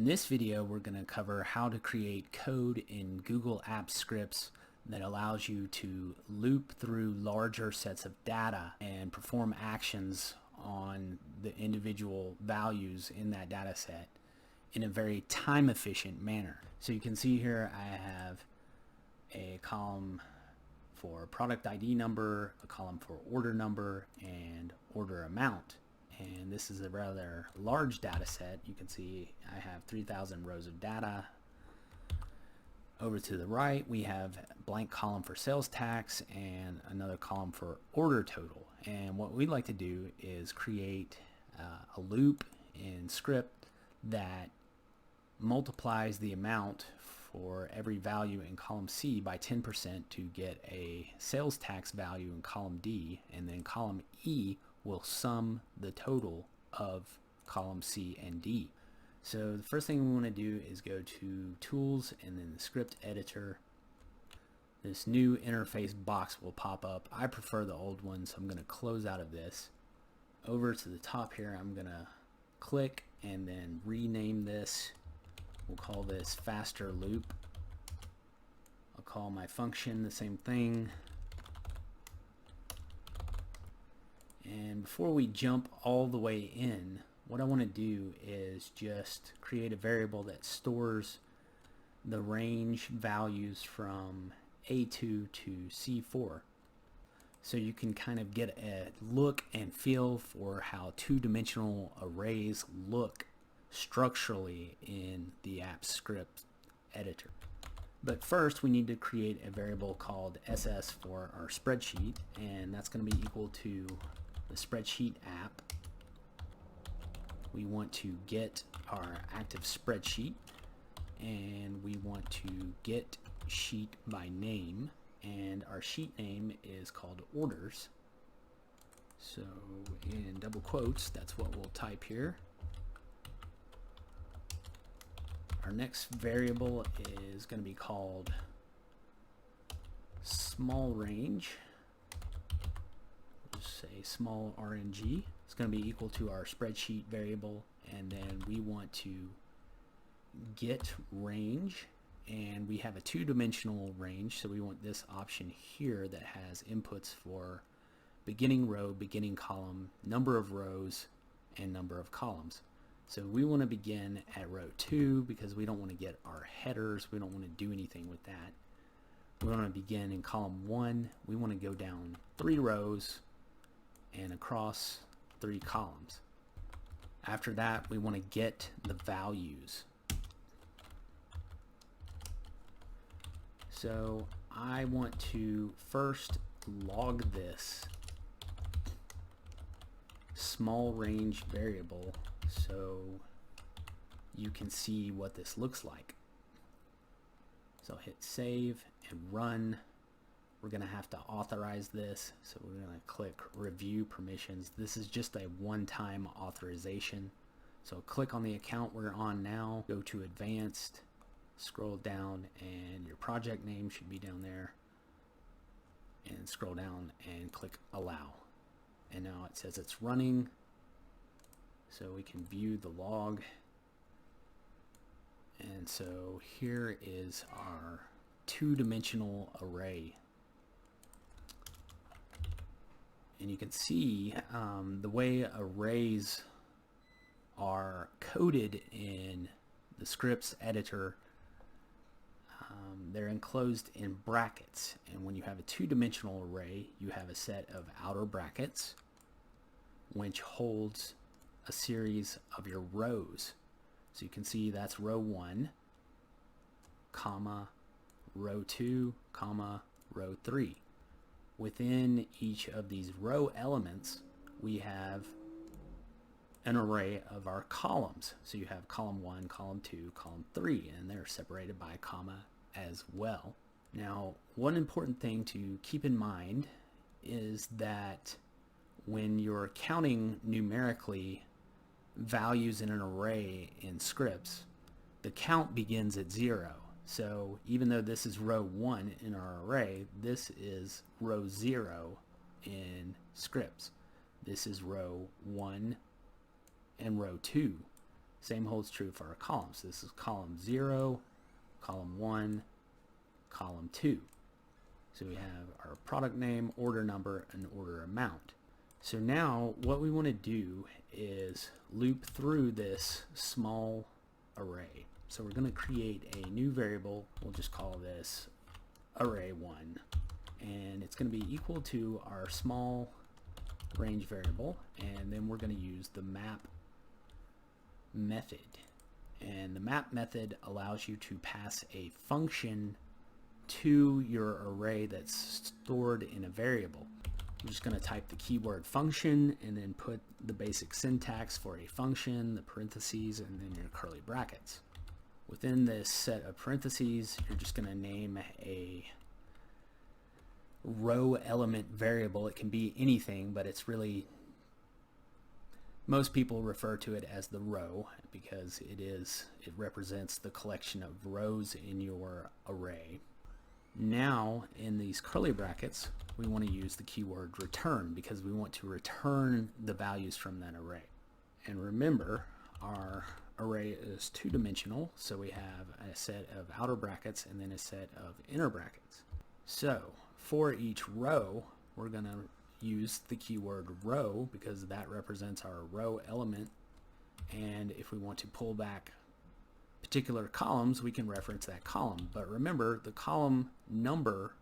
In this video, we're going to cover how to create code in Google Apps scripts that allows you to loop through larger sets of data and perform actions on the individual values in that data set in a very time efficient manner. So you can see here I have a column for product ID number, a column for order number, and order amount. And this is a rather large data set. You can see I have 3,000 rows of data. Over to the right, we have a blank column for sales tax and another column for order total. And what we'd like to do is create a loop in script that multiplies the amount for every value in column C by 10% to get a sales tax value in column D, and then column E will sum the total of column C and D. So the first thing we want to do is go to Tools and then the Script Editor. This new interface box will pop up. I prefer the old one, so I'm going to close out of this. Over to the top here, I'm going to click and then rename this. We'll call this Faster Loop. I'll call my function the same thing. And before we jump all the way in, what I want to do is just create a variable that stores the range values from A2 to C4. So you can kind of get a look and feel for how two-dimensional arrays look structurally in the app script editor. But first we need to create a variable called SS for our spreadsheet, and that's going to be equal to the spreadsheet app. We want to get our active spreadsheet, and we want to get sheet by name, and our sheet name is called orders. So in double quotes, that's what we'll type here. Our next variable is going to be called small range. Say small RNG. It's going to be equal to our spreadsheet variable, and then we want to get range, and we have a two-dimensional range, so we want this option here that has inputs for beginning row, beginning column, number of rows, and number of columns. So we want to begin at row 2 because we don't want to get our headers, we don't want to do anything with that. We want to begin in column 1, we want to go down 3 rows and across 3 columns. After that, we want to get the values. So I want to first log this small range variable so you can see what this looks like. So hit save and run. We're going to have to authorize this, so we're going to click review permissions. This is just a one-time authorization. So click on the account we're on now, go to advanced, scroll down, and your project name should be down there, and scroll down and click allow. And now it says it's running, so we can view the log. And so here is our two-dimensional array. And you can see the way arrays are coded in the scripts editor. They're enclosed in brackets, and when you have a two-dimensional array, you have a set of outer brackets which holds a series of your rows. So you can see that's row 1, comma, row 2, comma, row 3. Within each of these row elements, we have an array of our columns. So you have column 1, column 2, column 3, and they're separated by a comma as well. Now, one important thing to keep in mind is that when you're counting numerically values in an array in scripts, the count begins at 0. So even though this is row 1 in our array, this is row 0 in scripts. This is row 1 and row 2. Same holds true for our columns. This is column 0, column 1, column 2. So we have our product name, order number, and order amount. So now what we want to do is loop through this small array. So we're going to create a new variable. We'll just call this array1. And it's going to be equal to our small range variable. And then we're going to use the map method. And the map method allows you to pass a function to your array that's stored in a variable. I'm just going to type the keyword function and then put the basic syntax for a function, the parentheses, and then your curly brackets. Within this set of parentheses, you're just going to name a row element variable. It can be anything, but it's really, most people refer to it as the row because it represents the collection of rows in your array. Now in these curly brackets, we want to use the keyword return because we want to return the values from that array. And remember, our array is two-dimensional, so we have a set of outer brackets and then a set of inner brackets. So for each row, we're going to use the keyword row because that represents our row element, and if we want to pull back particular columns, we can reference that column. But remember, the column number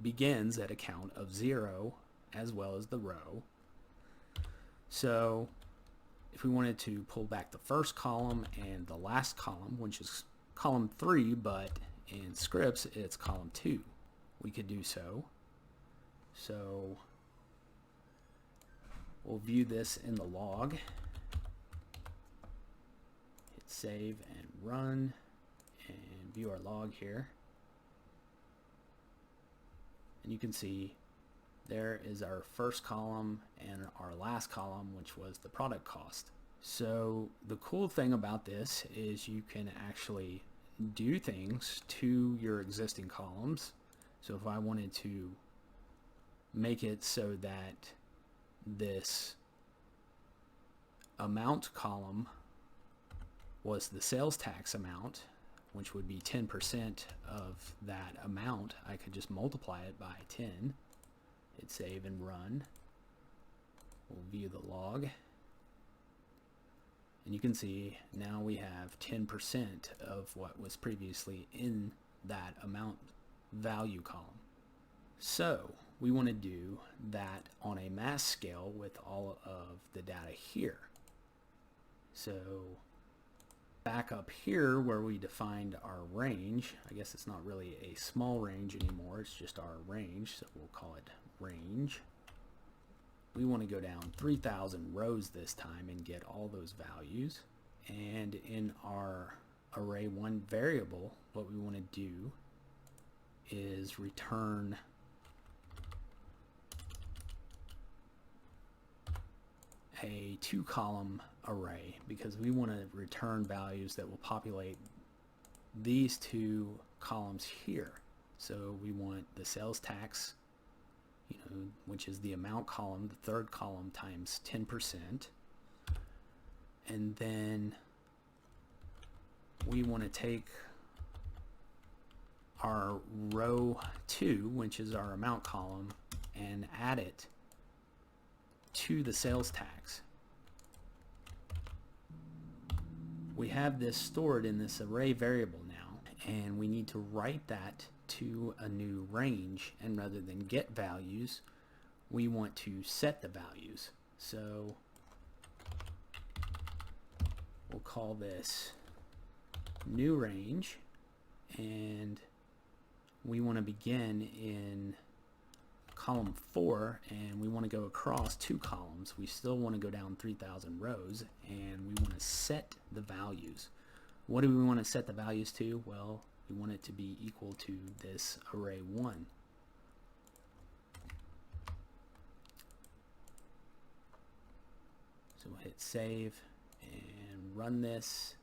begins at a count of 0 as well as the row. So if we wanted to pull back the first column and the last column, which is column 3, but in scripts it's column 2, we could do so. So we'll view this in the log, hit save and run, and view our log here. And you can see there is our first column and our last column, which was the product cost. So the cool thing about this is you can actually do things to your existing columns. So if I wanted to make it so that this amount column was the sales tax amount, which would be 10% of that amount, I could just multiply it by 10. Hit save and run. We'll view the log. And you can see now we have 10% of what was previously in that amount value column. So we want to do that on a mass scale with all of the data here. So back up here where we defined our range, I guess it's not really a small range anymore, it's just our range, so we'll call it range. We want to go down 3,000 rows this time and get all those values. And in our array1 variable, what we want to do is return a 2-column array because we want to return values that will populate these 2 columns here. So we want the sales tax, which is the amount column, the 3rd column, times 10%. And then we want to take our row 2, which is our amount column, and add it to the sales tax. We have this stored in this array variable now, and we need to write that to a new range, and rather than get values, we want to set the values. So we'll call this new range, and we want to begin in column 4, and we want to go across 2 columns. We still want to go down 3,000 rows, and we want to set the values. What do we want to set the values to? Well, we want it to be equal to this array1. So we'll hit save and run this,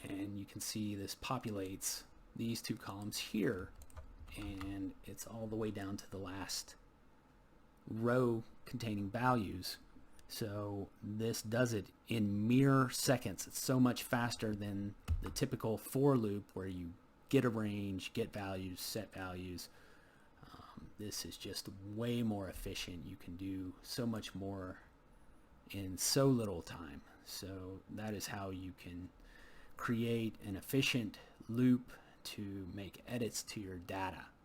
and you can see this populates these 2 columns here, and it's all the way down to the last row containing values. So this does it in mere seconds. It's so much faster than the typical for loop where you get a range, get values, set values. This is just way more efficient. You can do so much more in so little time. So that is how you can create an efficient loop to make edits to your data.